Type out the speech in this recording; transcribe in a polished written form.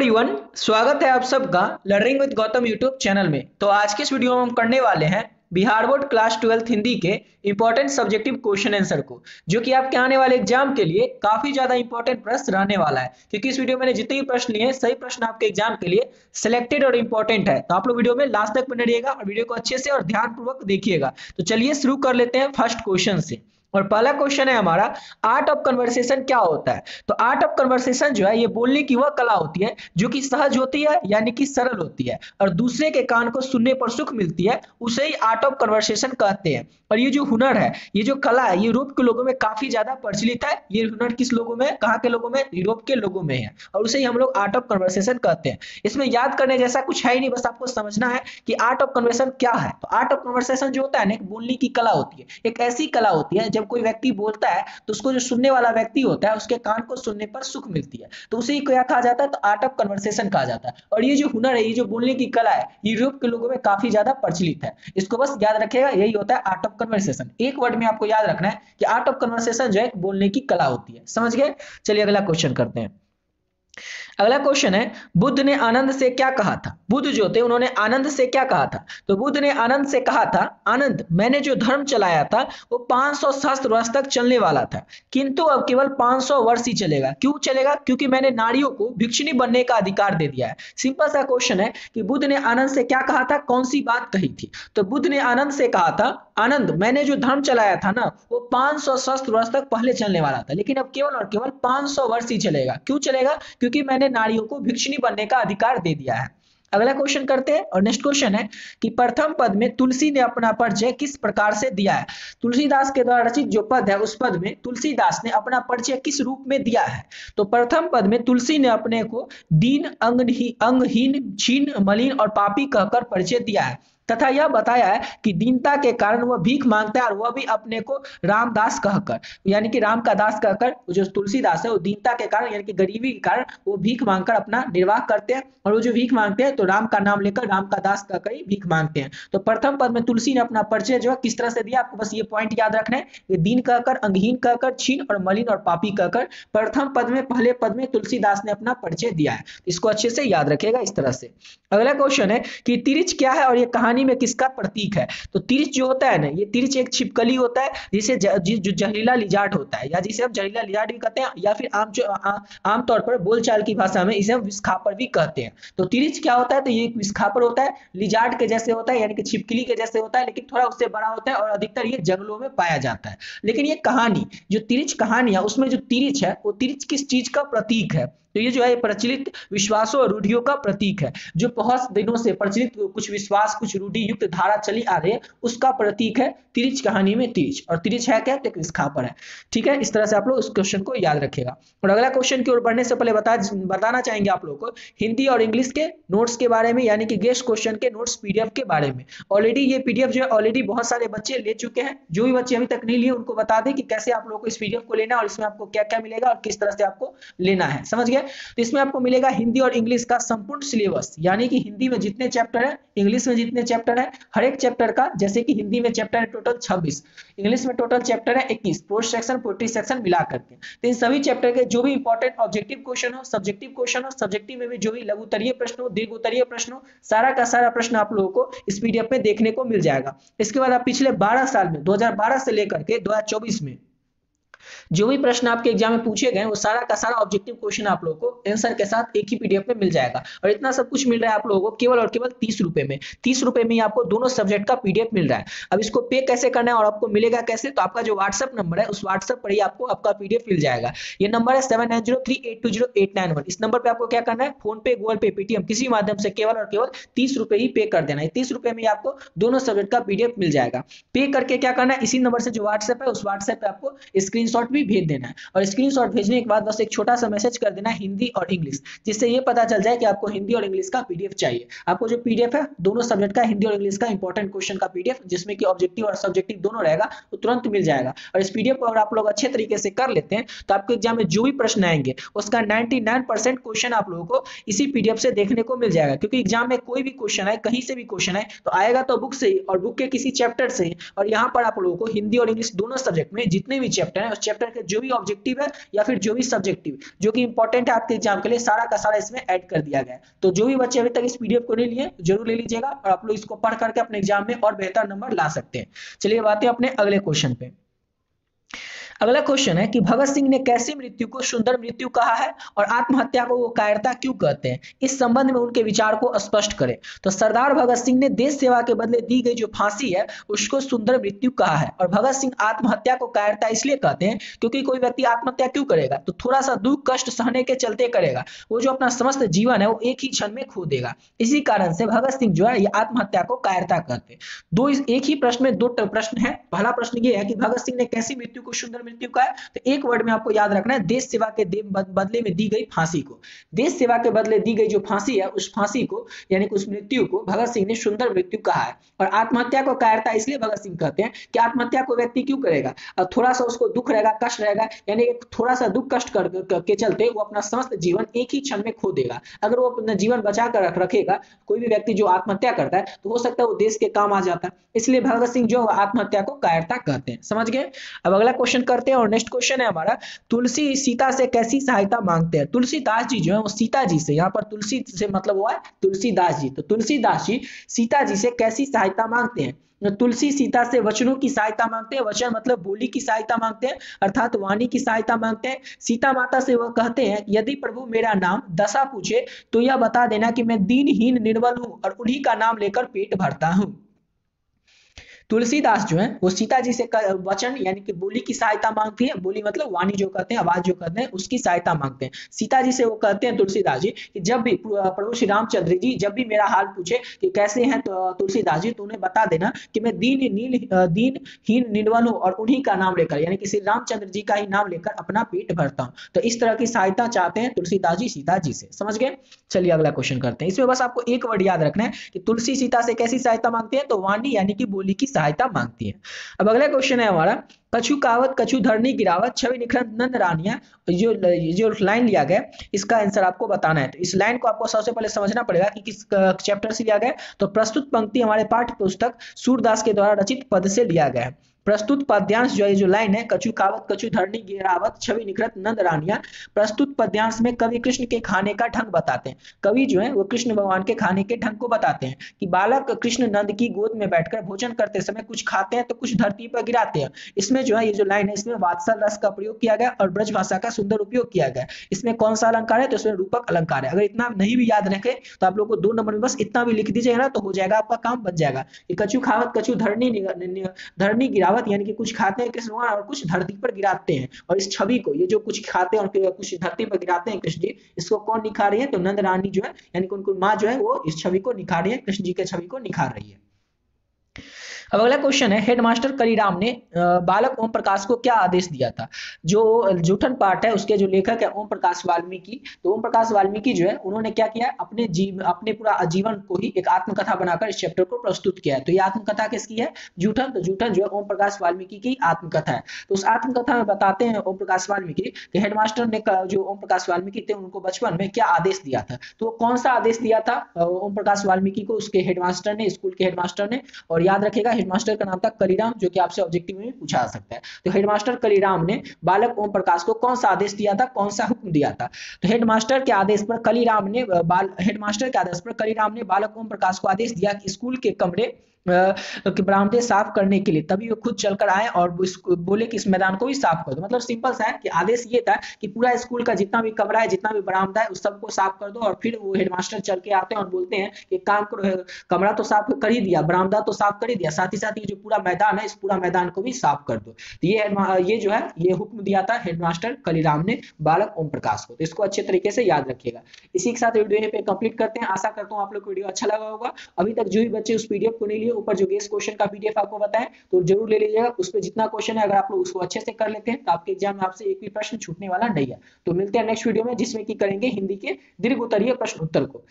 Everyone, स्वागत है आप सबका learning with Gautam YouTube channel में। तो आज के इस वीडियो में हम करने वाले हैं बिहार बोर्ड क्लास 12 हिंदी के इंपॉर्टेंट सब्जेक्टिव क्वेश्चन आंसर को, जो कि आपके आने वाले एग्जाम के लिए काफी ज्यादा इंपॉर्टेंट प्रश्न रहने वाला है। क्योंकि इस वीडियो में मैंने जितने भी प्रश्न लिए हैं सही प्रश्न आपके एग्जाम के लिए सिलेक्टेड और इंपॉर्टेंट है। तो आप लोग वीडियो में लास्ट तक बने रहिएगा और वीडियो को अच्छे से और ध्यानपूर्वक देखिएगा। तो चलिए शुरू कर लेते हैं फर्स्ट क्वेश्चन से। और पहला क्वेश्चन है हमारा, आर्ट ऑफ कन्वर्सेशन क्या होता है। तो आर्ट ऑफ कन्वर्सेशन जो है ये बोलने की वह कला होती है जो कि सहज होती है, यानी कि सरल होती है, और दूसरे के कान को सुनने पर सुख मिलती है, उसे ही आर्ट ऑफ कन्वर्सेशन कहते हैं। और ये जो हुनर है, ये जो कला है, ये यूरोप के लोगों में काफी ज्यादा प्रचलित है। ये हुनर किस लोगों में, कहाँ के लोगों में, यूरोप के लोगों में है, और उसे ही हम लोग आर्ट ऑफ कन्वर्सेशन कहते हैं। इसमें याद करने जैसा कुछ है ही नहीं, बस आपको समझना है कि आर्ट ऑफ कन्वर्सेशन क्या है। तो आर्ट ऑफ कन्वर्सेशन जो होता है ना, एक बोलने की कला होती है, एक ऐसी कला होती है जब कोई व्यक्ति बोलता है तो उसको जो सुनने वाला व्यक्ति होता है उसके कान को सुनने पर सुख मिलती है, तो उसे ही क्या कहा जाता है, तो आर्ट ऑफ कन्वर्सेशन कहा जाता है। और ये जो हुनर है, ये जो बोलने की कला है, यूरोप के लोगों में काफी ज्यादा प्रचलित है। इसको बस याद रखिएगा, यही होता है आर्ट ऑफ कन्वर्सेशन। एक वर्ड में आपको याद रखना है कि आर्ट ऑफ कन्वर्सेशन जो है बोलने की कला होती है। समझ गए? चलिए अगला क्वेश्चन करते हैं। अगला क्वेश्चन है, बुद्ध ने आनंद से क्या कहा था। बुद्ध जो थे उन्होंने आनंद से क्या कहा था। तो बुद्ध ने आनंद से कहा था, आनंद, मैंने जो धर्म चलाया था वो 500 सहस्त्र वर्ष तक चलने वाला था, किंतु अब केवल 500 वर्ष ही चलेगा। क्यों चलेगा? क्योंकि मैंने नारियों को भिक्षुणी बनने का अधिकार दे दिया है। सिंपल सा क्वेश्चन है कि बुद्ध ने आनंद से क्या कहा था, कौन सी बात कही थी। तो बुद्ध ने आनंद से कहा था, आनंद, मैंने जो धर्म चलाया था ना वो 500 सहस्त्र वर्ष तक पहले चलने वाला था, लेकिन अब केवल और केवल 500 वर्ष ही चलेगा। क्यों चलेगा? क्योंकि मैंने नारियों को भिक्षुणी बनने का अधिकार दे दिया है। अगला क्वेश्चन करते हैं। और नेक्स्ट क्वेश्चन है कि प्रथम पद में तुलसी ने अपना परिचय किस प्रकार से दिया है। तुलसीदास के द्वारा रचित जो पद है उस पद में तुलसीदास ने अपना परिचय किस रूप में दिया है। तो प्रथम पद में तुलसी ने अपने को दीन, अंगहीन, क्षीण, मलिन और पापी कहकर परिचय दिया है, तथा यह बताया है कि दीनता के कारण वह भीख मांगता है, और वह भी अपने को रामदास कहकर, यानी कि राम का दास कहकर। जो तुलसीदास है वो दीनता के कारण यानी कि गरीबी के कारण वो भीख मांगकर अपना निर्वाह करते हैं, और वो जो भीख मांगते हैं तो राम का नाम लेकर, राम का दास कहकर ही भीख मांगते हैं। तो प्रथम पद में तुलसी ने अपना परिचय जो है किस तरह से दिया, आपको बस ये पॉइंट याद रखना है, दीन कहकर, अंगहीन कहकर, क्षीण और मलिन और पापी कहकर प्रथम पद में, पहले पद में तुलसीदास ने अपना परिचय दिया है। इसको अच्छे से याद रखिएगा इस तरह से। अगला क्वेश्चन है कि तिरिच क्या है और ये कहानी में किसका प्रतीक है। तो तिरिच जो होता है ना, ये तिरिच एक छिपकली होता है जिसे जो जहरीला लिजार्ड होता है, या जिसे हम जहरीला लिजार्ड भी कहते हैं, या फिर आमतौर पर बोलचाल की भाषा में इसे हम विस्खापर भी कहते हैं। तो तिरिच क्या होता है, तो ये एक विस्खापर होता है, लिजार्ड के जैसे होता है, यानी कि छिपकली के जैसे होता है, लेकिन थोड़ा उससे बड़ा होता है, और अधिकतर ये जंगलों में पाया जाता है। लेकिन ये कहानी, जो तिरिच कहानी है, उसमें जो तिरिच है वो तिरिच किस चीज का प्रतीक है। तो ये जो है प्रचलित विश्वासों और रूढ़ियों का प्रतीक है, जो बहुत दिनों से प्रचलित कुछ विश्वास, कुछ रूढ़ि युक्त धारा चली आ रही है, उसका प्रतीक है तिरिच कहानी में तिरिच। और तिरिच है क्या, तो एक विस्खापर है। ठीक है, इस तरह से आप लोग उस क्वेश्चन को याद रखिएगा। और अगला क्वेश्चन की ओर बढ़ने से पहले बताना चाहेंगे आप लोगों को हिंदी और इंग्लिश के नोट्स के बारे में, यानी कि गेस्ट क्वेश्चन के नोट्स पीडीएफ के बारे में। ऑलरेडी ये पीडीएफ जो है ऑलरेडी बहुत सारे बच्चे ले चुके हैं। जो भी बच्चे अभी तक नहीं लिए उनको बता दें कि कैसे आप लोगों को इस पीडीएफ को लेना है और इसमें आपको क्या क्या मिलेगा और किस तरह से आपको लेना है। समझ गए? तो इसमें आपको मिलेगा हिंदी और इंग्लिश का संपूर्ण सिलेबस, यानी कि हिंदी में जितने चैप्टर है, इंग्लिश में जितने चैप्टर है, हर एक चैप्टर का, जैसे कि हिंदी में चैप्टर है टोटल 26, इंग्लिश में टोटल चैप्टर है 21, पोस्ट सेक्शन, पोएट्री सेक्शन मिला करके। तो इन सभी चैप्टर के जो भी इंपॉर्टेंट ऑब्जेक्टिव क्वेश्चन हो, सब्जेक्टिव क्वेश्चन हो, सब्जेक्टिव में भी जो भी लघु उत्तरीय प्रश्न हो, दीर्घ उत्तरीय प्रश्न हो, सारा का सारा प्रश्न आप लोगों को इस पीडीएफ में देखने को मिल जाएगा। इसके बाद आप पिछले 12 साल में 2012 से लेकर के 2024 में जो भी प्रश्न आपके एग्जाम में पूछे गए वो सारा का सारा ऑब्जेक्टिव क्वेश्चन आप लोगों को आंसर के साथ एक ही पीडीएफ में मिल जाएगा। और इतना सब कुछ मिल रहा है आप लोगों को केवल और केवल 30 रुपए में। 30 रुपए में ही आपको दोनों सब्जेक्ट का पीडीएफ मिल रहा है। अब इसको पे कैसे करना है और आपको मिलेगा कैसे, तो आपका जो व्हाट्सएप नंबर है उस व्हाट्सएप पर ही आपको आपका पीडीएफ मिल जाएगा। ये नंबर है 7903820891। इस नंबर पर आपको क्या करना है, फोन पे, गूगल पे, पेटीएम किसी माध्यम से केवल और केवल 30 रुपए ही पे कर देना है। 30 रुपए में आपको दोनों सब्जेक्ट का पीडीएफ मिल जाएगा। पे करके क्या करना है, इसी नंबर से जो व्हाट्सएप है उस व्हाट्सएप पे आपको स्क्रीनशॉट भी भेज देना है, और स्क्रीनशॉट भेजने के बाद बस एक छोटा सा मैसेज कर देना हिंदी और इंग्लिश, जिससे ये पता चल जाए कि आपको हिंदी और इंग्लिश का पीडीएफ चाहिए। आपको जो पीडीएफ है दोनों सब्जेक्ट का, हिंदी और इंग्लिश का इंपॉर्टेंट क्वेश्चन का पीडीएफ, जिसमें कि ऑब्जेक्टिव और सब्जेक्टिव दोनों रहेगा, तो तुरंत मिल जाएगा। और इस पीडीएफ को अगर आप लोग अच्छे तरीके से कर लेते हैं तो आपके एग्जाम में जो भी प्रश्न आएंगे उसका 99% क्वेश्चन आप लोगों को इसी पीडीएफ से देखने को मिल जाएगा। क्योंकि एग्जाम में कोई भी क्वेश्चन है, कहीं से भी क्वेश्चन है, तो आएगा तो बुक से ही और बुक के किसी चैप्टर से ही। और यहाँ पर आप लोगों को हिंदी और इंग्लिश दोनों सब्जेक्ट में जितने भी चैप्टर है उस चैप्टर के जो भी ऑब्जेक्टिव है या फिर जो भी सब्जेक्टिव जो कि इंपॉर्टेंट है आपके एग्जाम के लिए, सारा का सारा इसमें ऐड कर दिया गया है। तो जो भी बच्चे अभी तक इस पीडीएफ को नहीं लिए जरूर ले लीजिएगा और आप लोग इसको पढ़ करके अपने एग्जाम में और बेहतर नंबर ला सकते हैं। चलिए बातें अपने अगले क्वेश्चन पे। अगला क्वेश्चन है कि भगत सिंह ने कैसी मृत्यु को सुंदर मृत्यु कहा है और आत्महत्या को वो कायरता क्यों कहते हैं, इस संबंध में उनके विचार को स्पष्ट करें। तो सरदार भगत सिंह ने देश सेवा के बदले दी गई जो फांसी है उसको सुंदर मृत्यु कहा है और भगत सिंह आत्महत्या को कायरता इसलिए कहते हैं क्योंकि कोई व्यक्ति आत्महत्या क्यों करेगा, तो थोड़ा सा दुख कष्ट सहने के चलते करेगा, वो जो अपना समस्त जीवन है वो एक ही क्षण में खो देगा। इसी कारण से भगत सिंह जो है ये आत्महत्या को कायरता कहते हैं। दो एक ही प्रश्न में दो प्रश्न है। पहला प्रश्न ये है कि भगत सिंह ने कैसी मृत्यु को सुंदर मृत्यु कहा है, तो एक वर्ड में आपको याद रखना है देश सेवा के बदले में दी गई फांसी को। देश सेवा के बदले दी गई जो फांसी है उस फांसी को यानी उस मृत्यु को भगत सिंह ने सुंदर मृत्यु कहा है। और आत्महत्या को कायरता इसलिए भगत सिंह कहते हैं कि आत्महत्या को व्यक्ति क्यों करेगा, और थोड़ा सा उसको दुख रहेगा कष्ट रहेगा, यानी थोड़ा सा दुख कष्ट के चलते वो अपना समस्त जीवन एक ही क्षण में खो देगा। अगर वो अपना जीवन बचा कर रखेगा, कोई भी व्यक्ति जो आत्महत्या करता है तो हो सकता है वो देश के काम आ जाता है, इसलिए भगत सिंह जो आत्महत्या को कायरता कहते हैं। समझ गए। अब अगला क्वेश्चन करते हैं और नेक्स्ट क्वेश्चन है हमारा, तुलसी सीता से कैसी सहायता मांगते हैं। तुलसीदास जी जो है वो सीता जी से, यहाँ पर तुलसी से मतलब हुआ है तुलसीदास जी, तो तुलसीदास जी सीता जी से कैसी सहायता मांगते हैं। तुलसी सीता से वचनों की सहायता मांगते हैं, वचन मतलब बोली की सहायता मांगते हैं अर्थात वाणी की सहायता मांगते हैं। सीता माता से वह कहते हैं यदि प्रभु मेरा नाम दशा पूछे तो यह बता देना कि मैं दीनहीन निर्बल हूं और उन्हीं का नाम लेकर पेट भरता हूं। तुलसीदास जो है वो सीता जी से वचन यानी कि बोली की सहायता मांगती है, बोली मतलब वाणी जो कहते हैं, आवाज जो कहते हैं, उसकी सहायता मांगते हैं। सीता जी से वो कहते हैं तुलसीदास जी कि जब भी प्रभु श्री रामचंद्र जी जब भी मेरा हाल पूछे कि कैसे हैं तो तुलसीदास जी, तो उन्हें बता देना कि मैं दीनहीन निर्बल हूं और उन्हीं का नाम लेकर यानी कि श्री रामचंद्र जी का ही नाम लेकर अपना पेट भरता हूं। तो इस तरह की सहायता चाहते हैं तुलसीदास जी सीता जी से। समझ गए। चलिए अगला क्वेश्चन करते हैं। इसमें बस आपको एक वर्ड याद रखना है कि तुलसी सीता से कैसी सहायता मांगती है, तो वाणी यानी कि बोली की सहायता मांगती है। अब अगला क्वेश्चन है हमारा, कछु कावत कछु धरनी गिरावत छवि निखरत नंद रानिया, जो लाइन लिया गया इसका आंसर आपको बताना है। तो इस लाइन को आपको सबसे पहले समझना पड़ेगा कि किस चैप्टर से लिया गया। तो प्रस्तुत पंक्ति हमारे पाठ्य पुस्तक सूरदास के द्वारा रचित पद से लिया गया है। प्रस्तुत पद्यांश जो लाइन है, कछु कावत कछु धरनी गिरावत छवि निखरत नंद रानिया, प्रस्तुत पद्यांश में कवि कृष्ण के खाने का ढंग बताते हैं। कवि जो है वो कृष्ण भगवान के खाने के ढंग को बताते हैं कि बालक कृष्ण नंद की गोद में बैठकर भोजन करते समय कुछ खाते हैं तो कुछ धरती पर गिराते हैं। इसमें जो है ये जो लाइन है इसमें वात्सल रस का प्रयोग किया गया और ब्रज भाषा का सुंदर उपयोग किया गया। इसमें कौन सा अलंकार है, तो इसमें रूपक अलंकार है। अगर इतना नहीं भी याद रखे तो आप लोग को 2 नंबर में बस इतना भी लिख दीजिएगा ना तो हो जाएगा, आपका काम बच जाएगा। कछु खावत कछु धरनी गिरावत यानी कि कुछ खाते हैं कृष्ण भगवान और कुछ धरती पर गिराते हैं। और इस छवि को, ये जो कुछ खाते हैं और कुछ धरती पर गिराते हैं कृष्ण जी, इसको कौन निखार रही है, तो नंद रानी जो है यानी कि उनको माँ जो है वो इस छवि को निखार रही है, कृष्ण जी के छवि को निखार रही है। अब अगला क्वेश्चन है, हेडमास्टर कलीराम ने बालक ओम प्रकाश को क्या आदेश दिया था। जो जूठन पाठ है उसके जो लेखक है ओम प्रकाश वाल्मीकि, तो ओम प्रकाश वाल्मीकि जो है उन्होंने क्या किया, अपने पूरा जीवन को ही एक आत्मकथा बनाकर इस चैप्टर को प्रस्तुत किया है। तो ये आत्मकथा किसकी है, जूठन। तो जूठन जो है ओम प्रकाश वाल्मीकि की आत्मकथा है। तो उस आत्मकथा में बताते हैं ओम प्रकाश वाल्मीकि कि हेडमास्टर ने जो ओम प्रकाश वाल्मीकि थे उनको बचपन में क्या आदेश दिया था। तो कौन सा आदेश दिया था ओम प्रकाश वाल्मीकि को, उसके हेडमास्टर ने, स्कूल के हेडमास्टर ने। और याद रखेगा हेडमास्टर का नाम था कलीराम, जो कि आपसे ऑब्जेक्टिव में पूछा जा सकता है। तो हेडमास्टर कलीराम ने बालक ओम प्रकाश को कौन सा आदेश दिया था, कौन सा हुक्म दिया था। तो हेडमास्टर के आदेश पर कलीराम ने बालक ओम प्रकाश को आदेश दिया कि स्कूल के कमरे बरामदे साफ करने के लिए, तभी वो खुद चलकर आए और बोले कि इस मैदान को भी साफ कर दो। मतलब सिंपल सा है कि आदेश ये था कि पूरा स्कूल का जितना भी कमरा है, जितना भी बरामदा है, उस सबको साफ कर दो। और फिर वो हेडमास्टर चल के आते हैं और बोलते हैं कि काम करो, कमरा तो साफ कर ही दिया, बरामदा तो साफ कर ही दिया, साथ ही साथ ये जो पूरा मैदान है इस पूरा मैदान को भी साफ कर दो। तो ये जो है ये हुक्म दिया था हेडमास्टर कलीराम ने बालक ओम प्रकाश को। तो इसको अच्छे तरीके से याद रखिएगा। इसी के साथ वीडियो पे कंप्लीट करते हैं। आशा करता हूँ आप लोग को वीडियो अच्छा लगा होगा। अभी तक जो भी बच्चे उस पीडीएफ को नहीं लिए, ऊपर जो गेस्ट क्वेश्चन का पीडीएफ आपको बताएं तो जरूर ले लीजिएगा। उस पर जितना क्वेश्चन है अगर आप लोग उसको अच्छे से कर लेते हैं तो आपके एग्जाम में आपसे एक भी प्रश्न छूटने वाला नहीं है। तो मिलते हैं नेक्स्ट वीडियो में जिसमें कि करेंगे हिंदी के दीर्घ उत्तरीय प्रश्न उत्तर को।